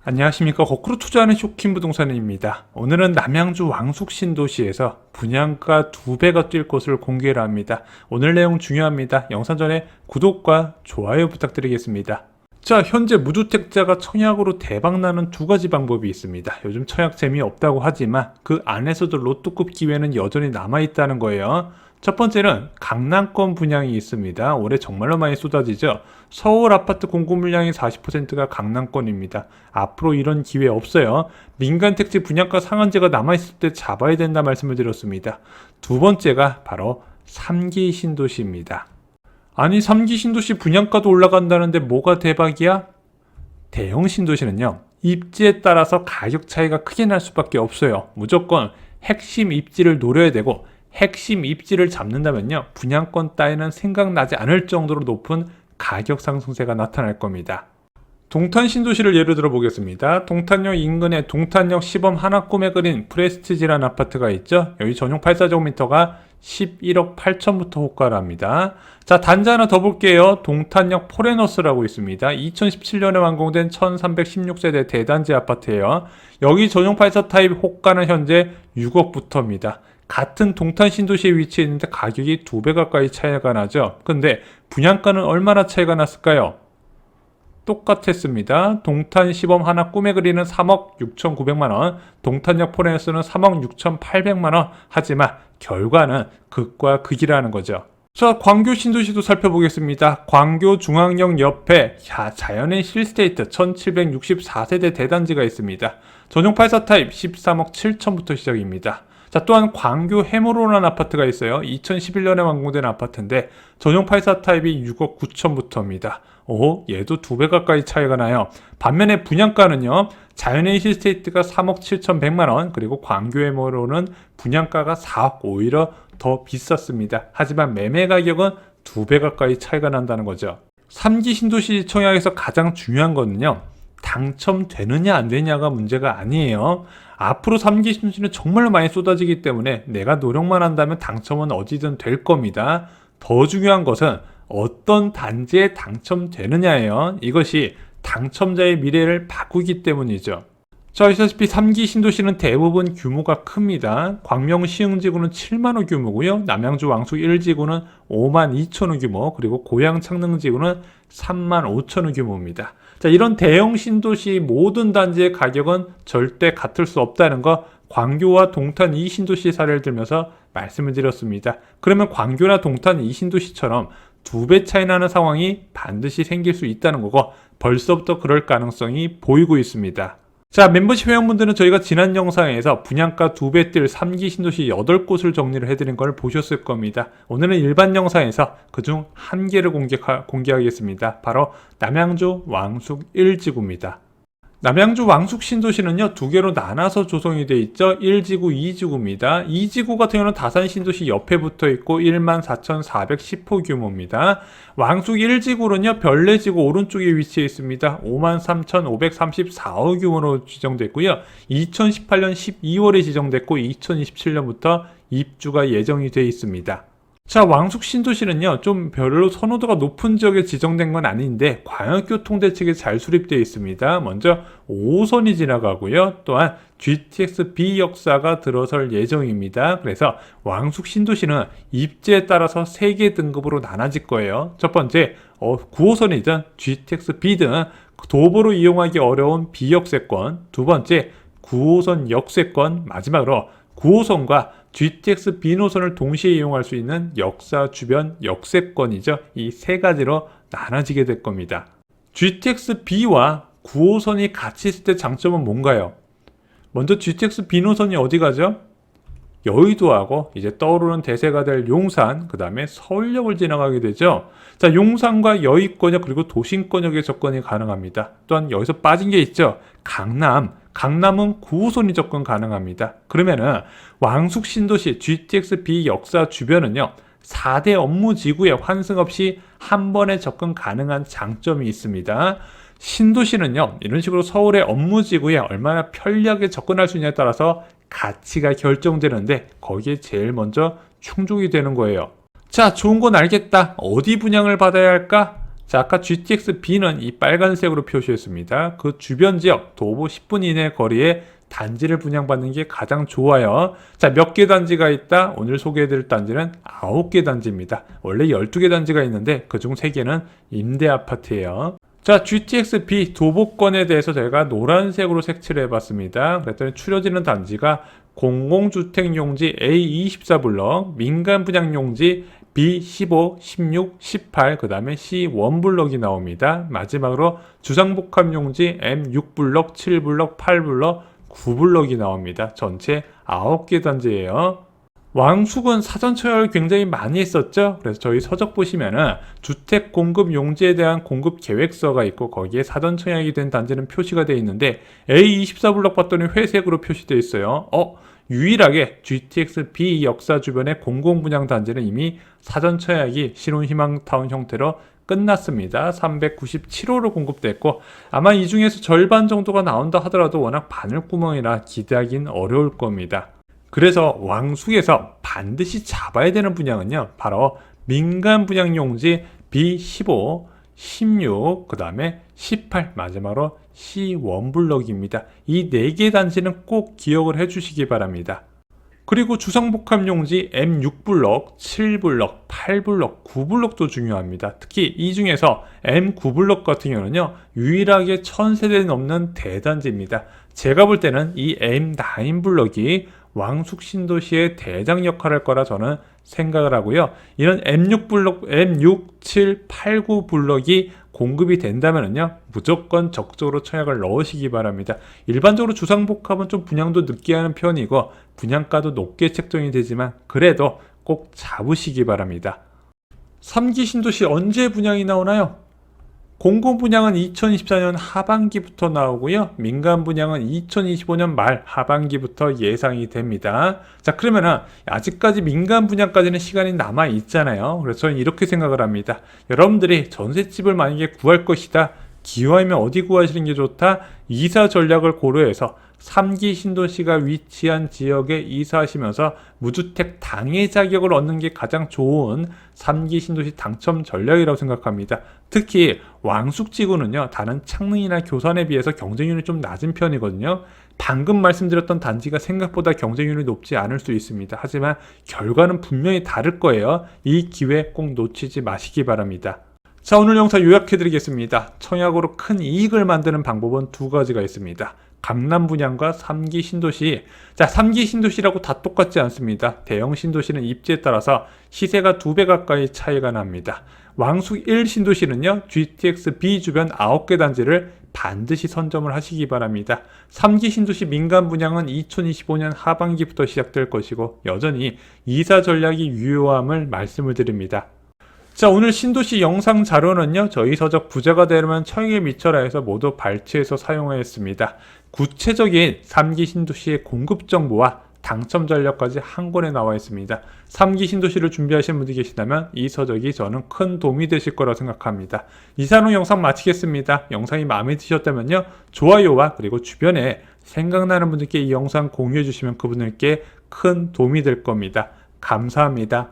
안녕하십니까. 거꾸로 투자하는 쇼킹 부동산입니다. 오늘은 남양주 왕숙 신도시에서 분양가 2배가 뛸 곳을 공개를 합니다. 오늘 내용 중요합니다. 영상 전에 구독과 좋아요 부탁드리겠습니다. 자, 현재 무주택자가 청약으로 대박나는 두 가지 방법이 있습니다. 요즘 청약 재미없다고 하지만 그 안에서도 로또급 기회는 여전히 남아있다는 거예요. 첫 번째는 강남권 분양이 있습니다. 올해 정말로 많이 쏟아지죠. 서울 아파트 공급 물량의 40%가 강남권입니다. 앞으로 이런 기회 없어요. 민간 택지 분양가 상한제가 남아있을 때 잡아야 된다 말씀을 드렸습니다. 두 번째가 바로 3기 신도시입니다. 아니, 3기 신도시 분양가도 올라간다는데 뭐가 대박이야? 대형 신도시는요, 입지에 따라서 가격 차이가 크게 날 수밖에 없어요. 무조건 핵심 입지를 노려야 되고, 핵심 입지를 잡는다면요, 분양권 따위는 생각나지 않을 정도로 높은 가격 상승세가 나타날 겁니다. 동탄 신도시를 예로 들어 보겠습니다. 동탄역 인근에 동탄역 시범 하나 꿈에 그린 프레스티지라는 아파트가 있죠. 여기 전용 84제곱미터가 11억 8천부터 호가를 합니다. 자, 단지 하나 더 볼게요. 동탄역 포레너스라고 있습니다. 2017년에 완공된 1316세대 대단지 아파트예요. 여기 전용 84 타입 호가는 현재 6억부터입니다. 같은 동탄 신도시에 위치해 있는데 가격이 2배 가까이 차이가 나죠. 근데 분양가는 얼마나 차이가 났을까요? 똑같았습니다. 동탄 시범 하나 꿈에 그리는 3억 6,900만원, 동탄역 포레너스는 3억 6,800만원. 하지만 결과는 극과 극이라는 거죠. 자, 광교 신도시도 살펴보겠습니다. 광교 중앙역 옆에 자연의 힐스테이트 1764세대 대단지가 있습니다. 전용 84 타입 13억 7천부터 시작입니다. 자, 또한 광교 해무로라는 아파트가 있어요. 2011년에 완공된 아파트인데 전용 84 타입이 6억 9천부터입니다. 얘도 2배 가까이 차이가 나요. 반면에 분양가는요, 자연의 힐스테이트가 3억 7,100만원, 그리고 광교 해무로는 분양가가 4억, 오히려 더 비쌌습니다. 하지만 매매 가격은 2배 가까이 차이가 난다는 거죠. 3기 신도시 청약에서 가장 중요한 거는요, 당첨되느냐 안 되냐가 문제가 아니에요. 앞으로 3기 신도시는 정말로 많이 쏟아지기 때문에 내가 노력만 한다면 당첨은 어디든 될 겁니다. 더 중요한 것은 어떤 단지에 당첨되느냐예요. 이것이 당첨자의 미래를 바꾸기 때문이죠. 자, 아시다시피 3기 신도시는 대부분 규모가 큽니다. 광명 시흥지구는 7만호 규모고요. 남양주 왕숙 1지구는 5만 2천호 규모, 그리고 고양 창릉지구는 3만 5천호 규모입니다. 자, 이런 대형 신도시 모든 단지의 가격은 절대 같을 수 없다는 거 광교와 동탄 이 신도시 사례를 들면서 말씀을 드렸습니다. 그러면 광교나 동탄 이 신도시처럼 2배 차이 나는 상황이 반드시 생길 수 있다는 거고, 벌써부터 그럴 가능성이 보이고 있습니다. 자, 멤버십 회원분들은 저희가 지난 영상에서 분양가 2배 뛸 3기 신도시 8곳을 정리를 해드린 걸 보셨을 겁니다. 오늘은 일반 영상에서 그중 한 개를 공개하겠습니다. 바로 남양주 왕숙 1지구입니다. 남양주 왕숙 신도시는요, 2개로 나눠서 조성이 되어 있죠. 1지구, 2지구입니다. 2지구 같은 경우는 다산 신도시 옆에 붙어 있고 14,410호 규모입니다. 왕숙 1지구는요, 별내지구 오른쪽에 위치해 있습니다. 53,534호 규모로 지정됐고요. 2018년 12월에 지정됐고 2027년부터 입주가 예정이 되어 있습니다. 자, 왕숙 신도시는요, 좀 별로 선호도가 높은 지역에 지정된 건 아닌데 광역교통대책이 잘 수립되어 있습니다. 먼저 5호선이 지나가고요. 또한 GTX B 역사가 들어설 예정입니다. 그래서 왕숙 신도시는 입지에 따라서 3개 등급으로 나눠질 거예요. 첫 번째, 9호선이든 GTX B 등 도보로 이용하기 어려운 비역세권. 두 번째, 9호선 역세권. 마지막으로 9호선과 GTX B 노선을 동시에 이용할 수 있는 역사 주변 역세권이죠. 이 세 가지로 나눠지게 될 겁니다. GTX B와 9호선이 같이 있을 때 장점은 뭔가요? 먼저 GTX B 노선이 어디 가죠? 여의도하고 이제 떠오르는 대세가 될 용산, 그 다음에 서울역을 지나가게 되죠. 자, 용산과 여의권역 그리고 도심권역의 접근이 가능합니다. 또한 여기서 빠진 게 있죠. 강남은 9호선이 접근 가능합니다. 그러면은 왕숙 신도시 GTX B 역사 주변은요, 4대 업무지구에 환승 없이 한 번에 접근 가능한 장점이 있습니다. 신도시는요, 이런 식으로 서울의 업무지구에 얼마나 편리하게 접근할 수 있냐에 따라서 가치가 결정되는데 거기에 제일 먼저 충족이 되는 거예요. 자, 좋은 건 알겠다. 어디 분양을 받아야 할까? 자, 아까 GTX-B는 이 빨간색으로 표시했습니다. 그 주변 지역 도보 10분 이내 거리에 단지를 분양받는 게 가장 좋아요. 자, 몇 개 단지가 있다? 오늘 소개해드릴 단지는 9개 단지입니다. 원래 12개 단지가 있는데 그중 3개는 임대 아파트예요. 자, GTX-B 도보권에 대해서 제가 노란색으로 색칠을 해봤습니다. 그랬더니 추려지는 단지가 공공주택용지 A24블럭, 민간분양용지 B15, 16, 18, 그 다음에 C1블럭이 나옵니다. 마지막으로 주상복합용지 M6블럭, 7블럭, 8블럭, 9블럭이 나옵니다. 전체 9개 단지예요. 왕숙은 사전 처약을 굉장히 많이 했었죠. 그래서 저희 서적 보시면은 주택 공급 용지에 대한 공급 계획서가 있고 거기에 사전 처약이 된 단지는 표시가 되어 있는데 A24블럭 봤더니 회색으로 표시되어 있어요. 유일하게 GTX-B 역사 주변의 공공분양 단지는 이미 사전 처약이 신혼희망타운 형태로 끝났습니다. 397호로 공급됐고 아마 이 중에서 절반 정도가 나온다 하더라도 워낙 바늘구멍이라 기대하긴 어려울 겁니다. 그래서 왕숙에서 반드시 잡아야 되는 분양은요, 바로 민간 분양 용지 B15, 16, 그 다음에 18, 마지막으로 C1블럭입니다. 이 4개 단지는 꼭 기억을 해주시기 바랍니다. 그리고 주상복합 용지 M6블럭, 7블럭, 8블럭, 9블럭도 중요합니다. 특히 이 중에서 M9블럭 같은 경우는요, 유일하게 1000세대 넘는 대단지입니다. 제가 볼 때는 이 M9블럭이 왕숙 신도시의 대장 역할을 할 거라 저는 생각을 하고요. 이런 M6블럭, M6, 7, 8, 9블럭이 공급이 된다면요, 무조건 적극적으로 청약을 넣으시기 바랍니다. 일반적으로 주상복합은 좀 분양도 늦게 하는 편이고 분양가도 높게 책정이 되지만 그래도 꼭 잡으시기 바랍니다. 3기 신도시 언제 분양이 나오나요? 공공 분양은 2024년 하반기부터 나오고요. 민간 분양은 2025년 말 하반기부터 예상이 됩니다. 자, 그러면은 아직까지 민간 분양까지는 시간이 남아 있잖아요. 그래서 저는 이렇게 생각을 합니다. 여러분들이 전셋집을 만약에 구할 것이다. 기왕이면 어디 구하시는 게 좋다? 이사 전략을 고려해서 3기 신도시가 위치한 지역에 이사하시면서 무주택 당해 자격을 얻는 게 가장 좋은 3기 신도시 당첨 전략이라고 생각합니다. 특히 왕숙지구는요, 다른 창릉이나 교산에 비해서 경쟁률이 좀 낮은 편이거든요. 방금 말씀드렸던 단지가 생각보다 경쟁률이 높지 않을 수 있습니다. 하지만 결과는 분명히 다를 거예요. 이 기회 꼭 놓치지 마시기 바랍니다. 자, 오늘 영상 요약해드리겠습니다. 청약으로 큰 이익을 만드는 방법은 2가지가 있습니다. 강남 분양과 3기 신도시. 자, 3기 신도시라고 다 똑같지 않습니다. 대형 신도시는 입지에 따라서 시세가 2배 가까이 차이가 납니다. 왕숙 1 신도시는요, GTX-B 주변 9개 단지를 반드시 선점을 하시기 바랍니다. 3기 신도시 민간 분양은 2025년 하반기부터 시작될 것이고 여전히 이사 전략이 유효함을 말씀을 드립니다. 자, 오늘 신도시 영상 자료는요, 저희 서적 부자가 되려면 청약에 미쳐라에서 모두 발췌해서 사용하였습니다. 구체적인 3기 신도시의 공급 정보와 당첨 전략까지 한 권에 나와 있습니다. 3기 신도시를 준비하시는 분들이 계시다면 이 서적이 저는 큰 도움이 되실 거라 생각합니다. 이상 후 영상 마치겠습니다. 영상이 마음에 드셨다면요, 좋아요와 그리고 주변에 생각나는 분들께 이 영상 공유해 주시면 그분들께 큰 도움이 될 겁니다. 감사합니다.